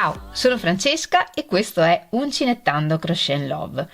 Ciao, sono Francesca e questo è Uncinettando Crochet in Love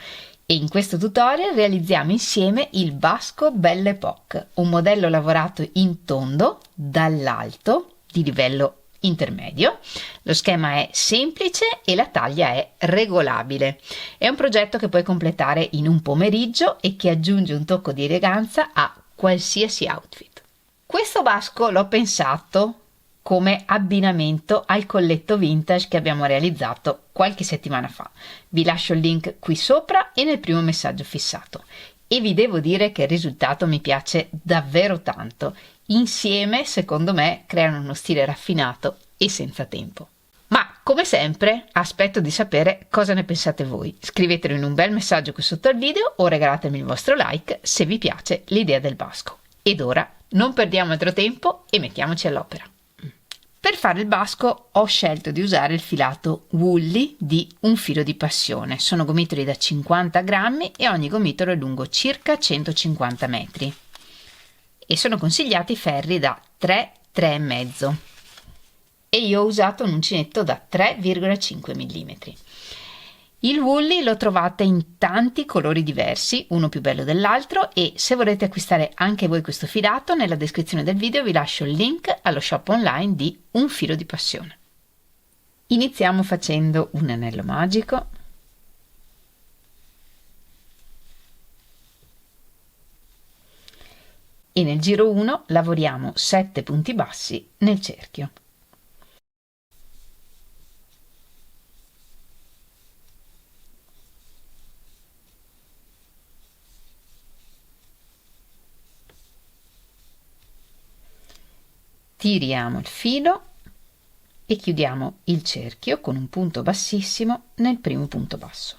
e in questo tutorial realizziamo insieme il basco Belle Époque, un modello lavorato in tondo dall'alto di livello intermedio. Lo schema è semplice e la taglia è regolabile. È un progetto che puoi completare in un pomeriggio e che aggiunge un tocco di eleganza a qualsiasi outfit. Questo basco l'ho pensato come abbinamento al colletto vintage che abbiamo realizzato qualche settimana fa. Vi lascio il link qui sopra e nel primo messaggio fissato. E vi devo dire che il risultato mi piace davvero tanto. Insieme, secondo me, creano uno stile raffinato e senza tempo. Ma, come sempre, aspetto di sapere cosa ne pensate voi. Scrivetelo in un bel messaggio qui sotto al video o regalatemi il vostro like se vi piace l'idea del basco. Ed ora, non perdiamo altro tempo e mettiamoci all'opera. Per fare il basco ho scelto di usare il filato Woolly di Un filo di passione. Sono gomitoli da 50 grammi e ogni gomitolo è lungo circa 150 metri. E sono consigliati ferri da 3,5 e io ho usato un uncinetto da 3,5 mm. Il Woolly lo trovate in tanti colori diversi, uno più bello dell'altro, e se volete acquistare anche voi questo filato, nella descrizione del video vi lascio il link allo shop online di Un filo di passione. Iniziamo facendo un anello magico. E nel giro 1 lavoriamo 7 punti bassi nel cerchio. Tiriamo il filo e chiudiamo il cerchio con un punto bassissimo nel primo punto basso.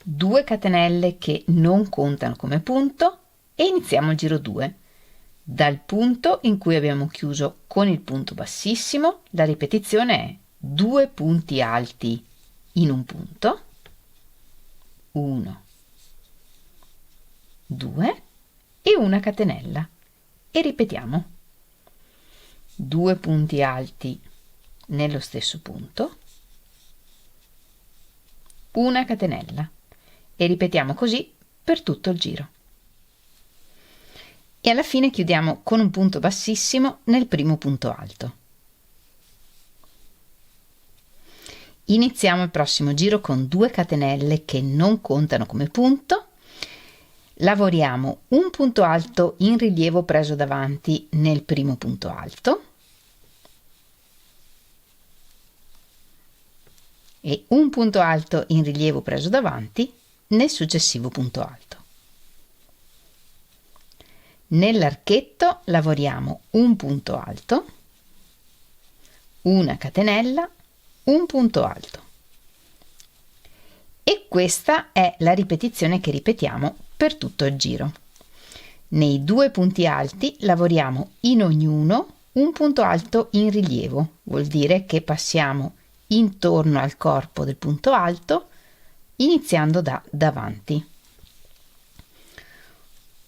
2 catenelle che non contano come punto e iniziamo il giro 2. Dal punto in cui abbiamo chiuso con il punto bassissimo, la ripetizione è 2 punti alti in un punto, 1, 2 e una catenella, e ripetiamo 2 punti alti nello stesso punto, una catenella, e ripetiamo così per tutto il giro. E alla fine chiudiamo con un punto bassissimo nel primo punto alto. Iniziamo il prossimo giro con 2 catenelle che non contano come punto. Lavoriamo un punto alto in rilievo preso davanti nel primo punto alto e un punto alto in rilievo preso davanti nel successivo punto alto. Nell'archetto lavoriamo un punto alto, una catenella, un punto alto. E questa è la ripetizione che ripetiamo per tutto il giro. Nei 2 punti alti lavoriamo in ognuno un punto alto in rilievo, vuol dire che passiamo intorno al corpo del punto alto iniziando da davanti.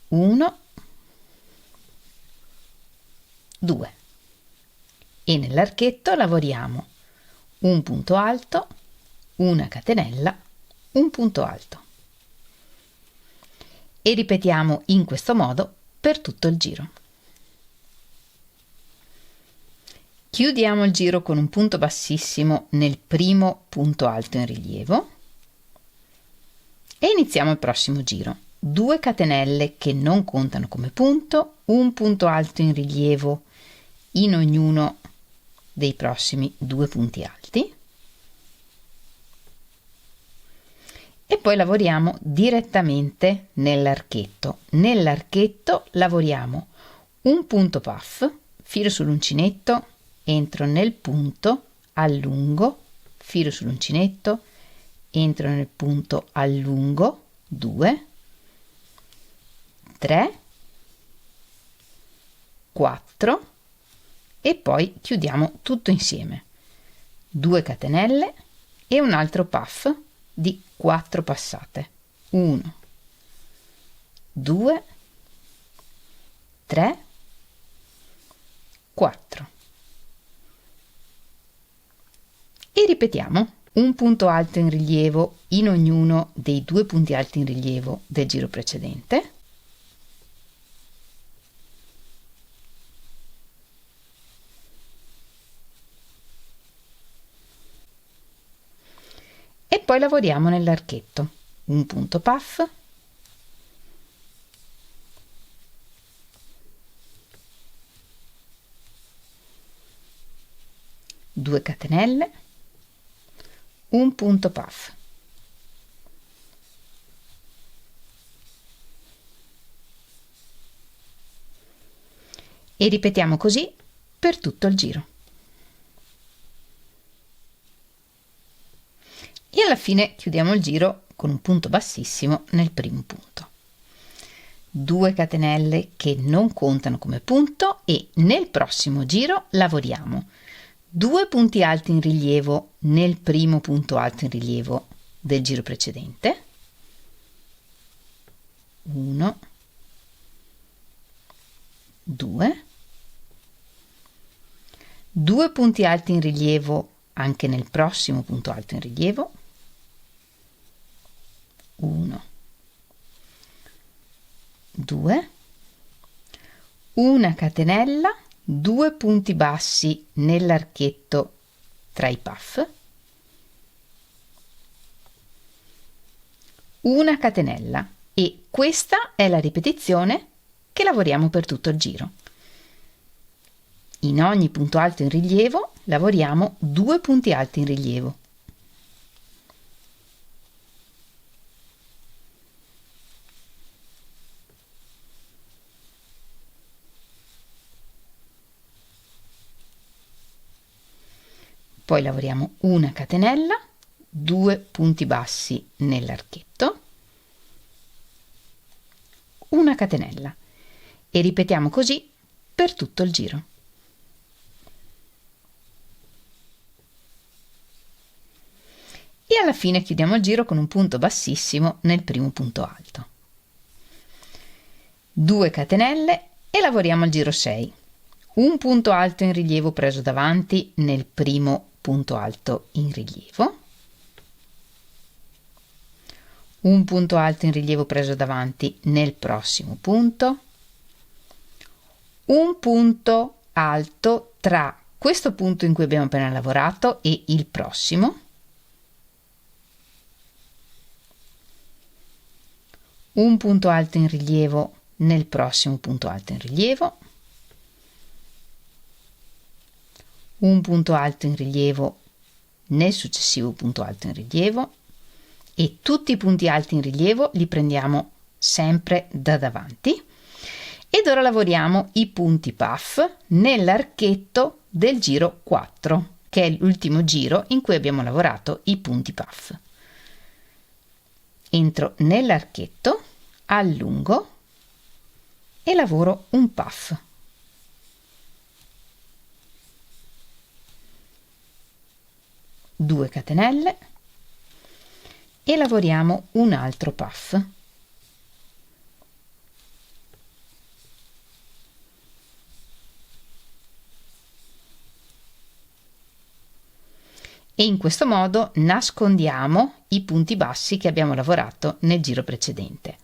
1, 2 e nell'archetto lavoriamo un punto alto, una catenella, un punto alto. E ripetiamo in questo modo per tutto il giro. Chiudiamo il giro con un punto bassissimo nel primo punto alto in rilievo e iniziamo il prossimo giro. 2 catenelle che non contano come punto, un punto alto in rilievo in ognuno dei prossimi 2 punti alti. E poi lavoriamo direttamente nell'archetto. Nell'archetto lavoriamo un punto puff, filo sull'uncinetto, entro nel punto, allungo, filo sull'uncinetto, entro nel punto, allungo, 2, 3, 4 e poi chiudiamo tutto insieme. 2 catenelle e un altro puff di 4 passate. 1, 2, 3, 4. e ripetiamo un punto alto in rilievo in ognuno dei due punti alti in rilievo del giro precedente, e poi lavoriamo nell'archetto un punto puff, due catenelle, un punto puff, e ripetiamo così per tutto il giro. E alla fine chiudiamo il giro con un punto bassissimo nel primo punto. 2 catenelle che non contano come punto e nel prossimo giro lavoriamo 2 punti alti in rilievo nel primo punto alto in rilievo del giro precedente, 1, 2, 2 punti alti in rilievo anche nel prossimo punto alto in rilievo, 1, 2, una catenella, 2 punti bassi nell'archetto tra i puff, una catenella, e questa è la ripetizione che lavoriamo per tutto il giro. In ogni punto alto in rilievo lavoriamo 2 punti alti in rilievo. Poi lavoriamo una catenella, 2 punti bassi nell'archetto, una catenella, e ripetiamo così per tutto il giro. E alla fine chiudiamo il giro con un punto bassissimo nel primo punto alto. 2 catenelle e lavoriamo il giro 6. Un punto alto in rilievo preso davanti nel primo punto alto in rilievo, un punto alto in rilievo preso davanti nel prossimo punto, un punto alto tra questo punto in cui abbiamo appena lavorato e il prossimo, un punto alto in rilievo nel prossimo punto alto in rilievo, un punto alto in rilievo nel successivo punto alto in rilievo, e tutti i punti alti in rilievo li prendiamo sempre da davanti. Ed ora lavoriamo i punti puff nell'archetto del giro 4, che è l'ultimo giro in cui abbiamo lavorato i punti puff. Entro nell'archetto, allungo e lavoro un puff. Due catenelle e lavoriamo un altro puff. E in questo modo nascondiamo i punti bassi che abbiamo lavorato nel giro precedente.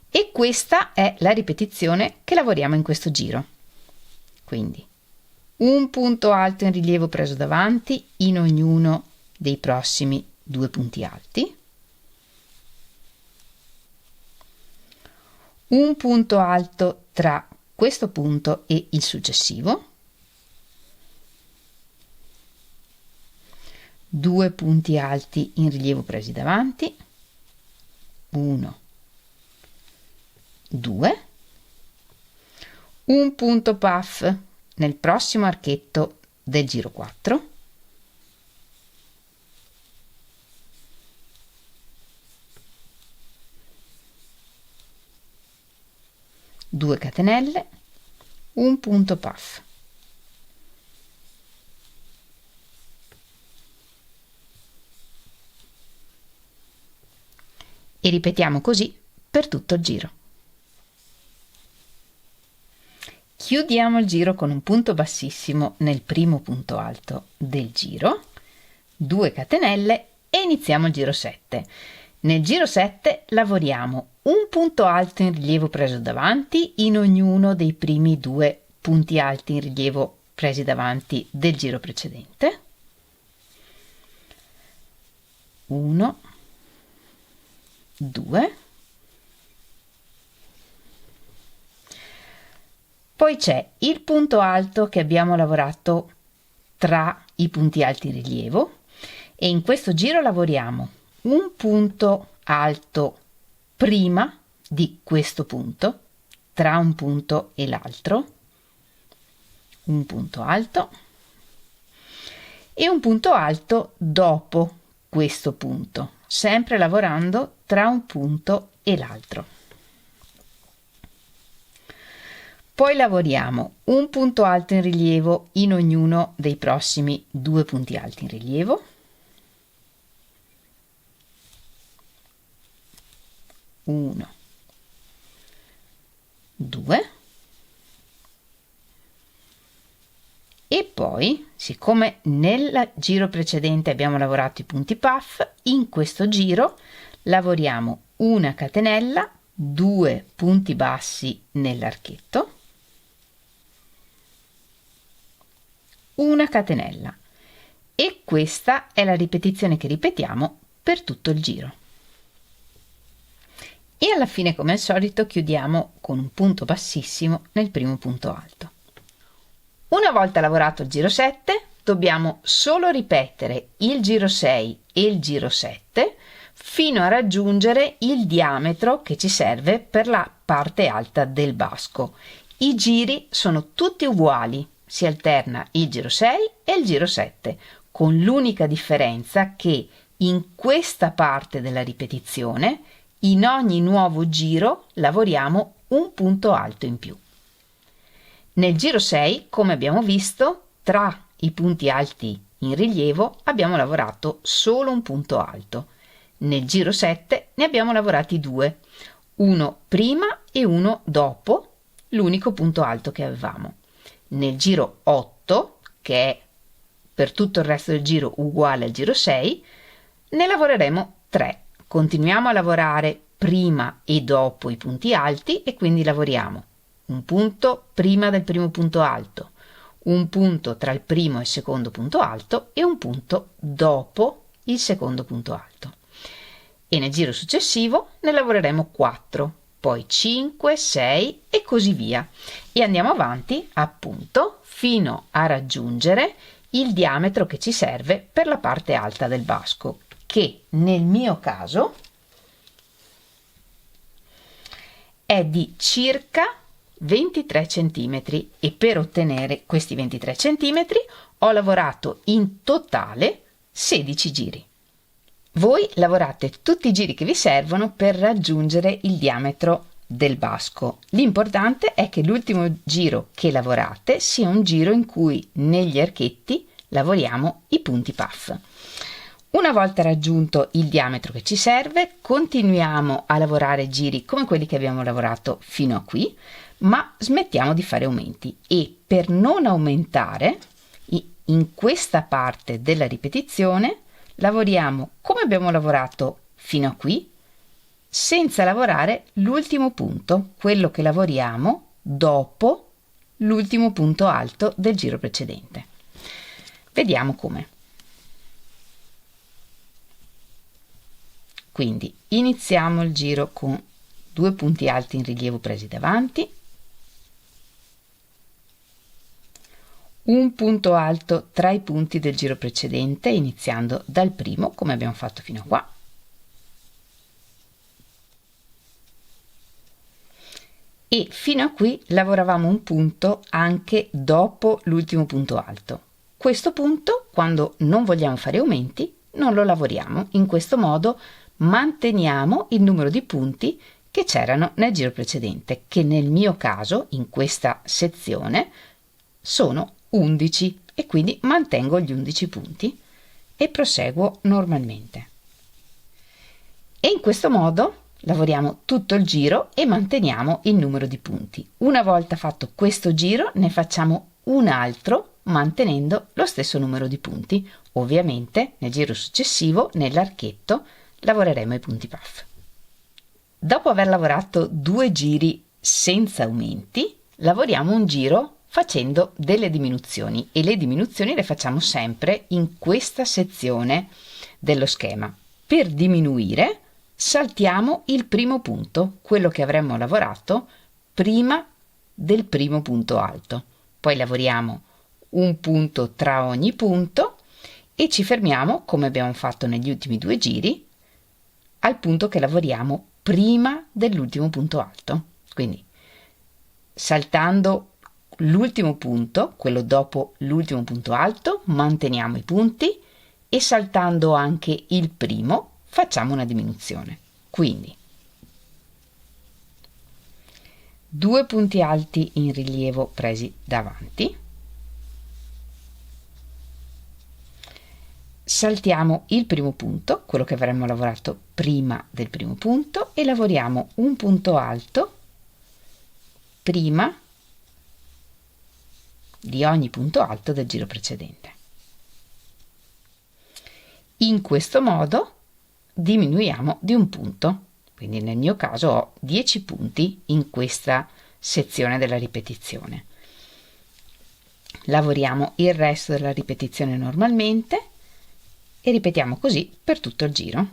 E questa è la ripetizione che lavoriamo in questo giro. Quindi un punto alto in rilievo preso davanti in ognuno dei prossimi 2 punti alti, un punto alto tra questo punto e il successivo, 2 punti alti in rilievo presi davanti, 1, 2, un punto puff nel prossimo archetto del giro 4, due catenelle, un punto puff. E ripetiamo così per tutto il giro. Chiudiamo il giro con un punto bassissimo nel primo punto alto del giro, 2 catenelle e iniziamo il giro 7. Nel giro 7 lavoriamo un punto alto in rilievo preso davanti in ognuno dei primi 2 punti alti in rilievo presi davanti del giro precedente. 1, 2. Poi c'è il punto alto che abbiamo lavorato tra i punti alti in rilievo e in questo giro lavoriamo un punto alto prima di questo punto, tra un punto e l'altro, un punto alto e un punto alto dopo questo punto, sempre lavorando tra un punto e l'altro. Poi lavoriamo un punto alto in rilievo in ognuno dei prossimi 2 punti alti in rilievo, 1, 2 e poi, siccome nel giro precedente abbiamo lavorato i punti puff, in questo giro lavoriamo una catenella, 2 punti bassi nell'archetto, una catenella e questa è la ripetizione che ripetiamo per tutto il giro. E alla fine, come al solito, chiudiamo con un punto bassissimo nel primo punto alto. Una volta lavorato il giro 7, dobbiamo solo ripetere il giro 6 e il giro 7 fino a raggiungere il diametro che ci serve per la parte alta del basco. I giri sono tutti uguali, si alterna il giro 6 e il giro 7, con l'unica differenza che in questa parte della ripetizione in ogni nuovo giro lavoriamo un punto alto in più. Nel giro 6, come abbiamo visto, tra i punti alti in rilievo abbiamo lavorato solo un punto alto. Nel giro 7 ne abbiamo lavorati 2, uno prima e uno dopo l'unico punto alto che avevamo. Nel giro 8, che è per tutto il resto del giro uguale al giro 6, ne lavoreremo 3. Continuiamo a lavorare prima e dopo i punti alti e quindi lavoriamo un punto prima del primo punto alto, un punto tra il primo e il secondo punto alto e un punto dopo il secondo punto alto. E nel giro successivo ne lavoreremo 4, poi 5, 6 e così via. E andiamo avanti appunto fino a raggiungere il diametro che ci serve per la parte alta del basco, che nel mio caso è di circa 23 cm e per ottenere questi 23 cm ho lavorato in totale 16 giri. Voi lavorate tutti i giri che vi servono per raggiungere il diametro del basco. L'importante è che l'ultimo giro che lavorate sia un giro in cui negli archetti lavoriamo i punti puff. Una volta raggiunto il diametro che ci serve, continuiamo a lavorare giri come quelli che abbiamo lavorato fino a qui, ma smettiamo di fare aumenti e per non aumentare in questa parte della ripetizione lavoriamo come abbiamo lavorato fino a qui, senza lavorare l'ultimo punto, quello che lavoriamo dopo l'ultimo punto alto del giro precedente. Vediamo come. Quindi iniziamo il giro con 2 punti alti in rilievo presi davanti, un punto alto tra i punti del giro precedente, iniziando dal primo, come abbiamo fatto fino a qua, e fino a qui lavoravamo un punto anche dopo l'ultimo punto alto. Questo punto, quando non vogliamo fare aumenti, non lo lavoriamo. In questo modo manteniamo il numero di punti che c'erano nel giro precedente, che nel mio caso, in questa sezione, sono 11 e quindi mantengo gli 11 punti e proseguo normalmente. E in questo modo lavoriamo tutto il giro e manteniamo il numero di punti. Una volta fatto questo giro ne facciamo un altro mantenendo lo stesso numero di punti, Ovviamente nel giro successivo, nell'archetto, lavoreremo i punti puff. Dopo aver lavorato 2 giri senza aumenti, lavoriamo un giro facendo delle diminuzioni, e le diminuzioni le facciamo sempre in questa sezione dello schema. Per diminuire saltiamo il primo punto, quello che avremmo lavorato prima del primo punto alto. Poi lavoriamo un punto tra ogni punto e ci fermiamo, come abbiamo fatto negli ultimi 2 giri, al punto che lavoriamo prima dell'ultimo punto alto. Quindi saltando l'ultimo punto, quello dopo l'ultimo punto alto, manteniamo i punti, e saltando anche il primo facciamo una diminuzione. Quindi 2 punti alti in rilievo presi davanti, saltiamo il primo punto, quello che avremmo lavorato prima del primo punto, e lavoriamo un punto alto prima di ogni punto alto del giro precedente. In questo modo diminuiamo di un punto, quindi nel mio caso ho 10 punti in questa sezione della ripetizione. Lavoriamo il resto della ripetizione normalmente e ripetiamo così per tutto il giro.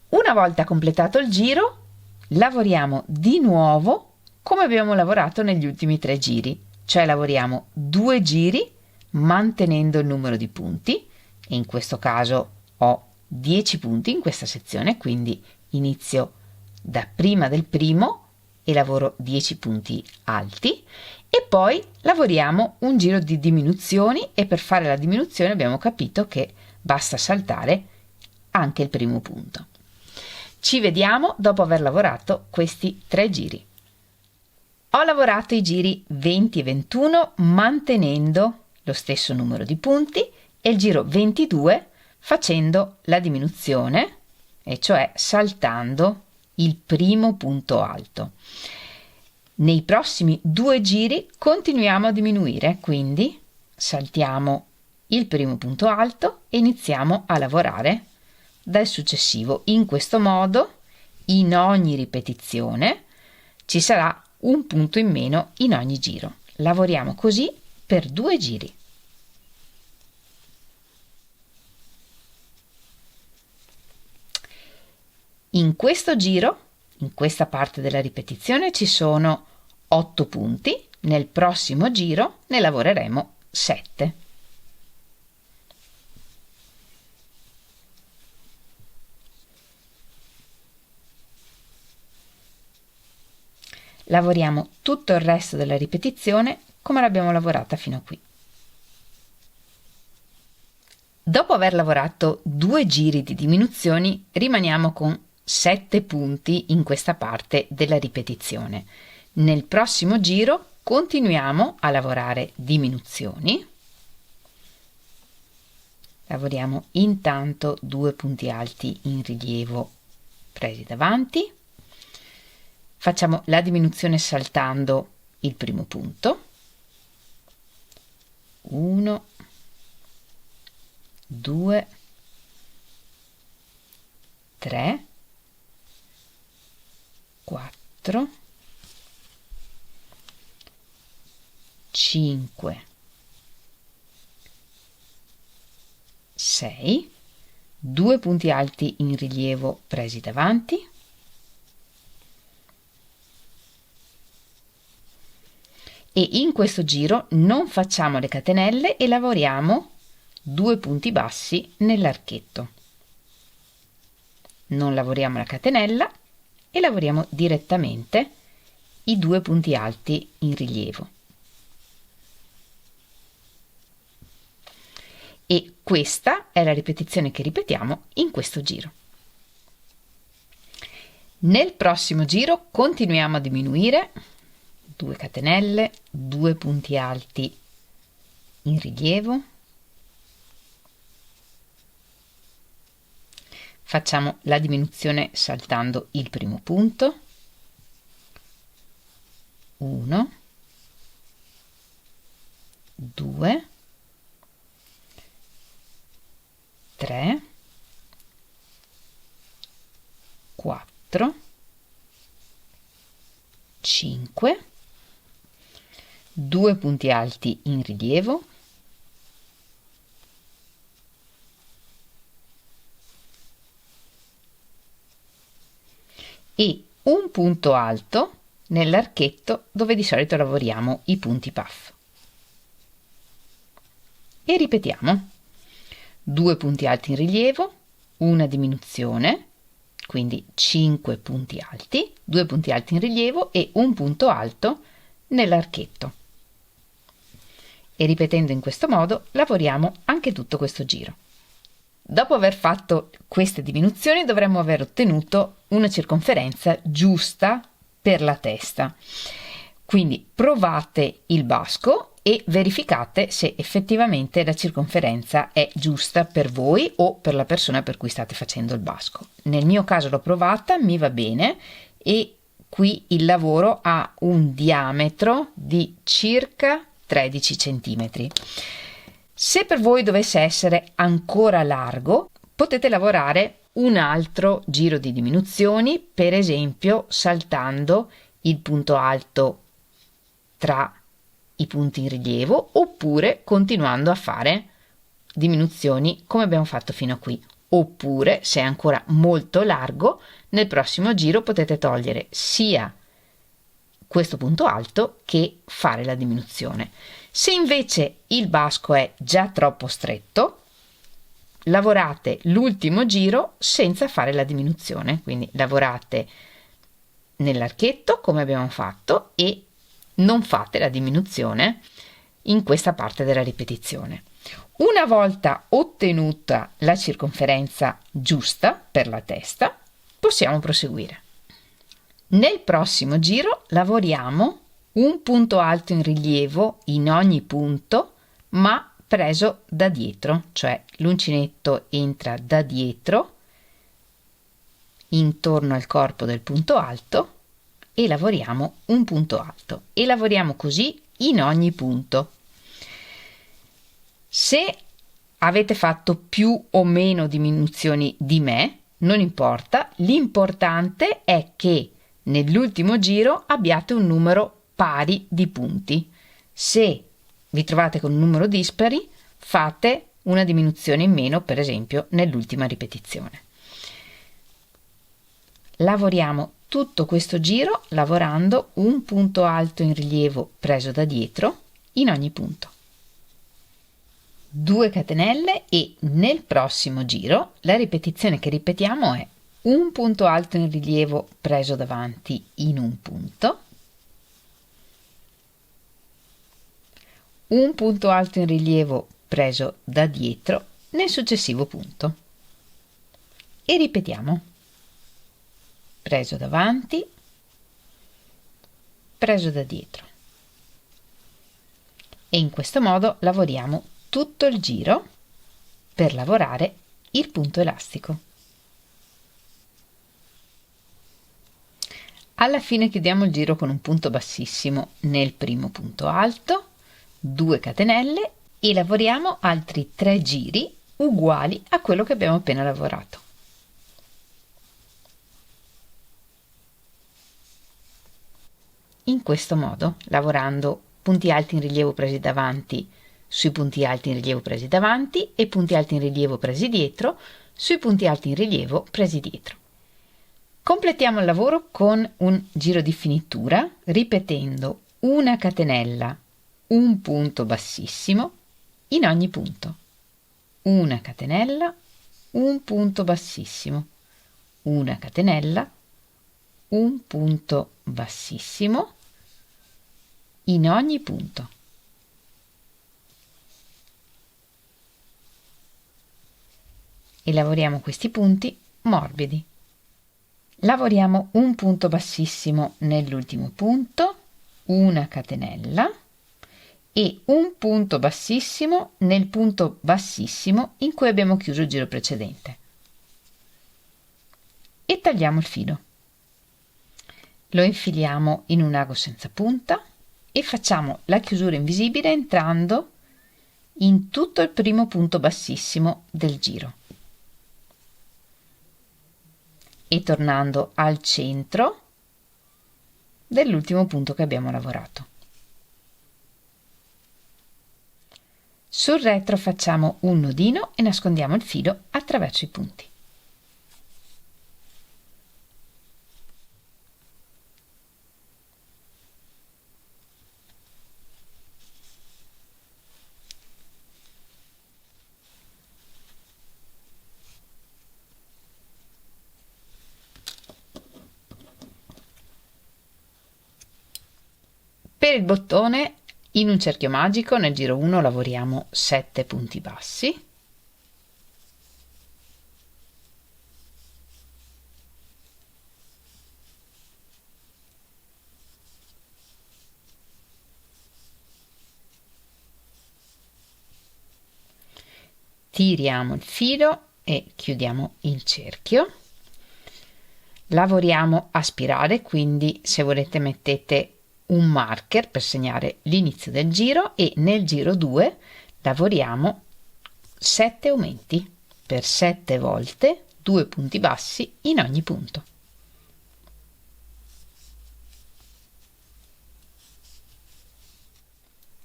Una volta completato il giro, lavoriamo di nuovo come abbiamo lavorato negli ultimi 3 giri, cioè lavoriamo 2 giri mantenendo il numero di punti, e in questo caso ho 10 punti in questa sezione, quindi inizio da prima del primo e lavoro 10 punti alti, e poi lavoriamo un giro di diminuzioni, e per fare la diminuzione abbiamo capito che basta saltare anche il primo punto. Ci vediamo dopo aver lavorato questi 3 giri. Ho lavorato i giri 20 e 21 mantenendo lo stesso numero di punti, e il giro 22 facendo la diminuzione, e cioè saltando il primo punto alto. Nei prossimi 2 giri continuiamo a diminuire, quindi saltiamo il primo punto alto e iniziamo a lavorare dal successivo. In questo modo, in ogni ripetizione ci sarà un punto in meno in ogni giro. Lavoriamo così per 2 giri. In questo giro, in questa parte della ripetizione, ci sono 8 punti, nel prossimo giro ne lavoreremo 7. Lavoriamo tutto il resto della ripetizione come l'abbiamo lavorata fino a qui. Dopo aver lavorato 2 giri di diminuzioni, rimaniamo con 7 punti in questa parte della ripetizione. Nel prossimo giro continuiamo a lavorare diminuzioni. Lavoriamo intanto 2 punti alti in rilievo presi davanti. Facciamo la diminuzione saltando il primo punto. 1, 2, 3, 4, 5, 6, 2 punti alti in rilievo presi davanti, e in questo giro non facciamo le catenelle e lavoriamo 2 punti bassi nell'archetto. Non lavoriamo la catenella e lavoriamo direttamente i 2 punti alti in rilievo. E questa è la ripetizione che ripetiamo in questo giro. Nel prossimo giro continuiamo a diminuire, 2 catenelle, 2 punti alti in rilievo. Facciamo la diminuzione saltando il primo punto. 1, 2, 3, 4, 5, 2 punti alti in rilievo, e un punto alto nell'archetto dove di solito lavoriamo i punti puff. E ripetiamo: 2 punti alti in rilievo, una diminuzione, quindi 5 punti alti, 2 punti alti in rilievo e un punto alto nell'archetto. E ripetendo in questo modo lavoriamo anche tutto questo giro. Dopo aver fatto queste diminuzioni dovremmo aver ottenuto una circonferenza giusta per la testa. Quindi provate il basco e verificate se effettivamente la circonferenza è giusta per voi o per la persona per cui state facendo il basco. Nel mio caso l'ho provata, mi va bene, e qui il lavoro ha un diametro di circa 13 centimetri. Se per voi dovesse essere ancora largo, potete lavorare un altro giro di diminuzioni, per esempio saltando il punto alto tra i punti in rilievo, oppure continuando a fare diminuzioni come abbiamo fatto fino a qui. Oppure, se è ancora molto largo, nel prossimo giro potete togliere sia questo punto alto che fare la diminuzione. Se invece il basco è già troppo stretto, lavorate l'ultimo giro senza fare la diminuzione, quindi lavorate nell'archetto come abbiamo fatto e non fate la diminuzione in questa parte della ripetizione. Una volta ottenuta la circonferenza giusta per la testa, possiamo proseguire. Nel prossimo giro lavoriamo un punto alto in rilievo in ogni punto, ma preso da dietro, cioè l'uncinetto entra da dietro intorno al corpo del punto alto e lavoriamo un punto alto e lavoriamo così in ogni punto. Se avete fatto più o meno diminuzioni di me, non importa, l'importante è che nell'ultimo giro abbiate un numero pari di punti. Se vi trovate con un numero dispari, fate una diminuzione in meno, per esempio nell'ultima ripetizione. Lavoriamo tutto questo giro lavorando un punto alto in rilievo preso da dietro in ogni punto. 2 catenelle e nel prossimo giro la ripetizione che ripetiamo è un punto alto in rilievo preso davanti in un punto, un punto alto in rilievo preso da dietro nel successivo punto e ripetiamo: preso davanti, preso da dietro, e in questo modo lavoriamo tutto il giro per lavorare il punto elastico. Alla fine chiudiamo il giro con un punto bassissimo nel primo punto alto, 2 catenelle e lavoriamo altri 3 giri uguali a quello che abbiamo appena lavorato. In questo modo, lavorando punti alti in rilievo presi davanti sui punti alti in rilievo presi davanti e punti alti in rilievo presi dietro sui punti alti in rilievo presi dietro. Completiamo il lavoro con un giro di finitura ripetendo una catenella, un punto bassissimo in ogni punto, una catenella, un punto bassissimo, una catenella, un punto bassissimo in ogni punto. E lavoriamo questi punti morbidi. Lavoriamo un punto bassissimo nell'ultimo punto, una catenella e un punto bassissimo nel punto bassissimo in cui abbiamo chiuso il giro precedente. E tagliamo il filo. Lo infiliamo in un ago senza punta e facciamo la chiusura invisibile entrando in tutto il primo punto bassissimo del giro. e tornando al centro dell'ultimo punto che abbiamo lavorato. Sul retro facciamo un nodino e nascondiamo il filo attraverso i punti. Per il bottone, in un cerchio magico nel giro 1 lavoriamo 7 punti bassi, tiriamo il filo e chiudiamo il cerchio. Lavoriamo a spirale, quindi se volete mettete un marker per segnare l'inizio del giro e nel giro 2 lavoriamo 7 aumenti per 7 volte 2 punti bassi in ogni punto.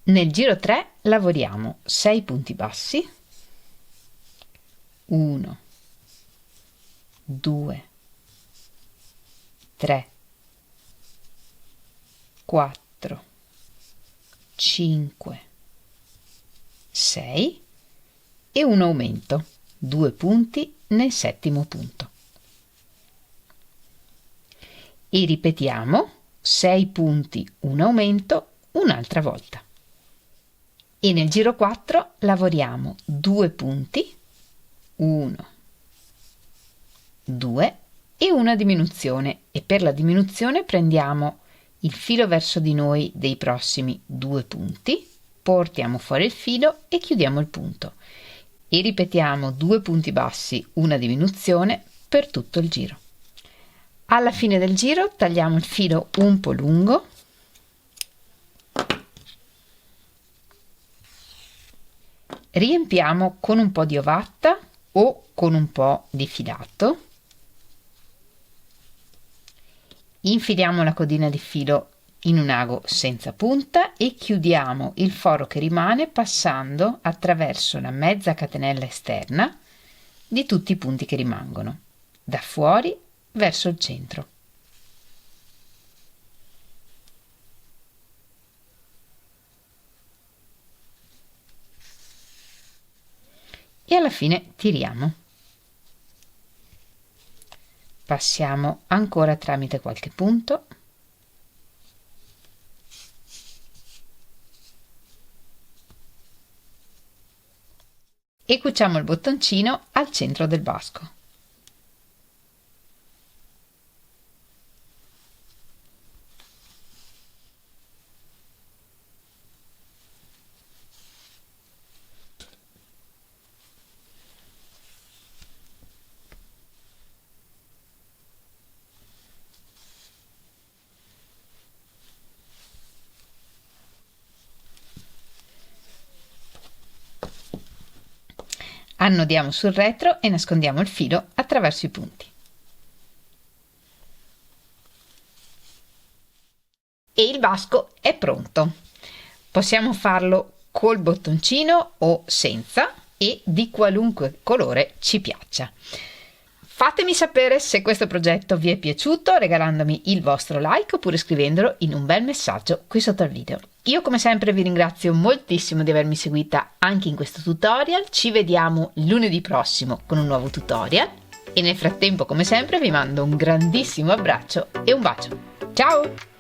Nel giro 3 lavoriamo 6 punti bassi, 1, 2, 3, 4, 5, 6 e un aumento, 2 punti nel settimo punto. E ripetiamo 6 punti, un aumento, un'altra volta. E nel giro 4 lavoriamo 2 punti, 1, 2 e una diminuzione, e per la diminuzione prendiamo il filo verso di noi dei prossimi 2 punti, portiamo fuori il filo e chiudiamo il punto e ripetiamo 2 punti bassi, una diminuzione per tutto il giro. Alla fine del giro tagliamo il filo un po' lungo riempiamo con un po' di ovatta o con un po' di filato, infiliamo la codina di filo in un ago senza punta e chiudiamo il foro che rimane passando attraverso la mezza catenella esterna di tutti i punti che rimangono, da fuori verso il centro. E alla fine tiriamo. Passiamo ancora tramite qualche punto e cuciamo il bottoncino al centro del basco. Annodiamo sul retro e nascondiamo il filo attraverso i punti. E il basco è pronto. Possiamo farlo col bottoncino o senza e di qualunque colore ci piaccia. Fatemi sapere se questo progetto vi è piaciuto regalandomi il vostro like oppure scrivendolo in un bel messaggio qui sotto al video. Io come sempre vi ringrazio moltissimo di avermi seguita anche in questo tutorial, ci vediamo lunedì prossimo con un nuovo tutorial e nel frattempo come sempre vi mando un grandissimo abbraccio e un bacio. Ciao!